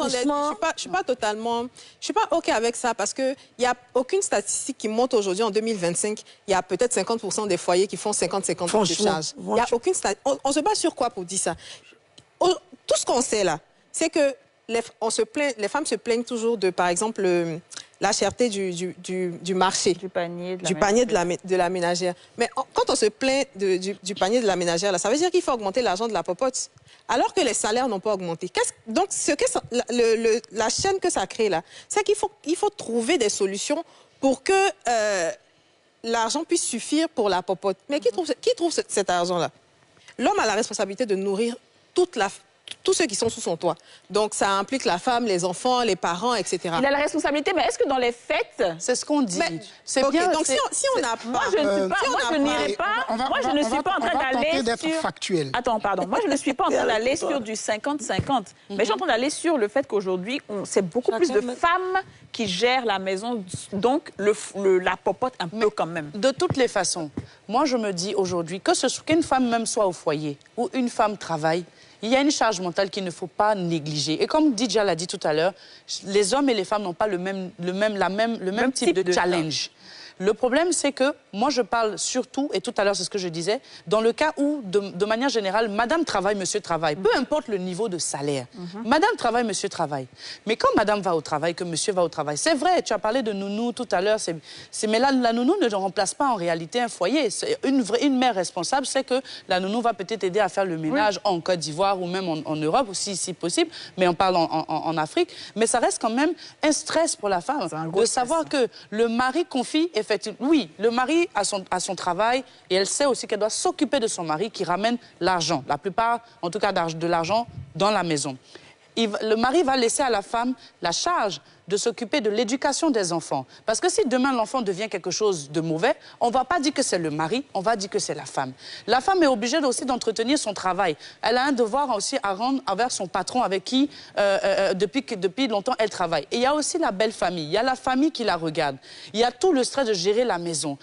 Je suis pas OK avec ça parce qu'il n'y a aucune statistique qui montre aujourd'hui, en 2025, il y a peut-être 50% des foyers qui font 50-50 de charges. Il y a aucune on se base sur quoi pour dire ça? Tout ce qu'on sait là, c'est que les femmes se plaignent toujours de, par exemple, la cherté du marché. Du panier de la ménagère. Mais quand on se plaint du panier de la ménagère, là, ça veut dire qu'il faut augmenter l'argent de la popote, alors que les salaires n'ont pas augmenté. Donc, la chaîne que ça crée là, c'est qu'il faut trouver des solutions pour que l'argent puisse suffire pour la popote. Mais qui trouve cet argent-là? L'homme a la responsabilité de nourrir tous ceux qui sont sous son toit. Donc, ça implique la femme, les enfants, les parents, etc. Il a la responsabilité, mais est-ce que dans les fêtes... C'est ce qu'on dit. C'est bien. Donc, si on n'a pas... Moi, je n'irai pas... Moi, je ne suis pas en train d'aller sur... factuel. Attends, pardon. Moi, je ne suis pas en train d'aller sur du 50-50. Mais je suis en train d'aller sur le fait qu'aujourd'hui, c'est beaucoup plus de femmes qui gèrent la maison, donc la popote un peu quand même. De toutes les façons, moi, je me dis aujourd'hui qu'une femme même soit au foyer ou une femme travaille, il y a une charge mentale qu'il ne faut pas négliger. Et comme Didja l'a dit tout à l'heure, les hommes et les femmes n'ont pas le même type de challenge. Le problème, c'est que moi, je parle surtout, et tout à l'heure, c'est ce que je disais, dans le cas où, de manière générale, madame travaille, monsieur travaille, peu importe le niveau de salaire. Madame travaille, monsieur travaille. Mais quand madame va au travail, que monsieur va au travail, c'est vrai, tu as parlé de nounou tout à l'heure, mais là, la nounou ne remplace pas en réalité un foyer. Une mère responsable, c'est que la nounou va peut-être aider à faire le ménage en Côte d'Ivoire ou même en Europe, aussi, si possible, mais on parle en Afrique. Mais ça reste quand même un stress pour la femme de savoir que le mari confie, effectivement, oui, le mari a son travail et elle sait aussi qu'elle doit s'occuper de son mari qui ramène l'argent, la plupart, en tout cas, de l'argent dans la maison. Le mari va laisser à la femme la charge de s'occuper de l'éducation des enfants. Parce que si demain l'enfant devient quelque chose de mauvais, on ne va pas dire que c'est le mari, on va dire que c'est la femme. La femme est obligée aussi d'entretenir son travail. Elle a un devoir aussi à rendre envers son patron avec qui, depuis longtemps, elle travaille. Et il y a aussi la belle famille, il y a la famille qui la regarde. Il y a tout le stress de gérer la maison.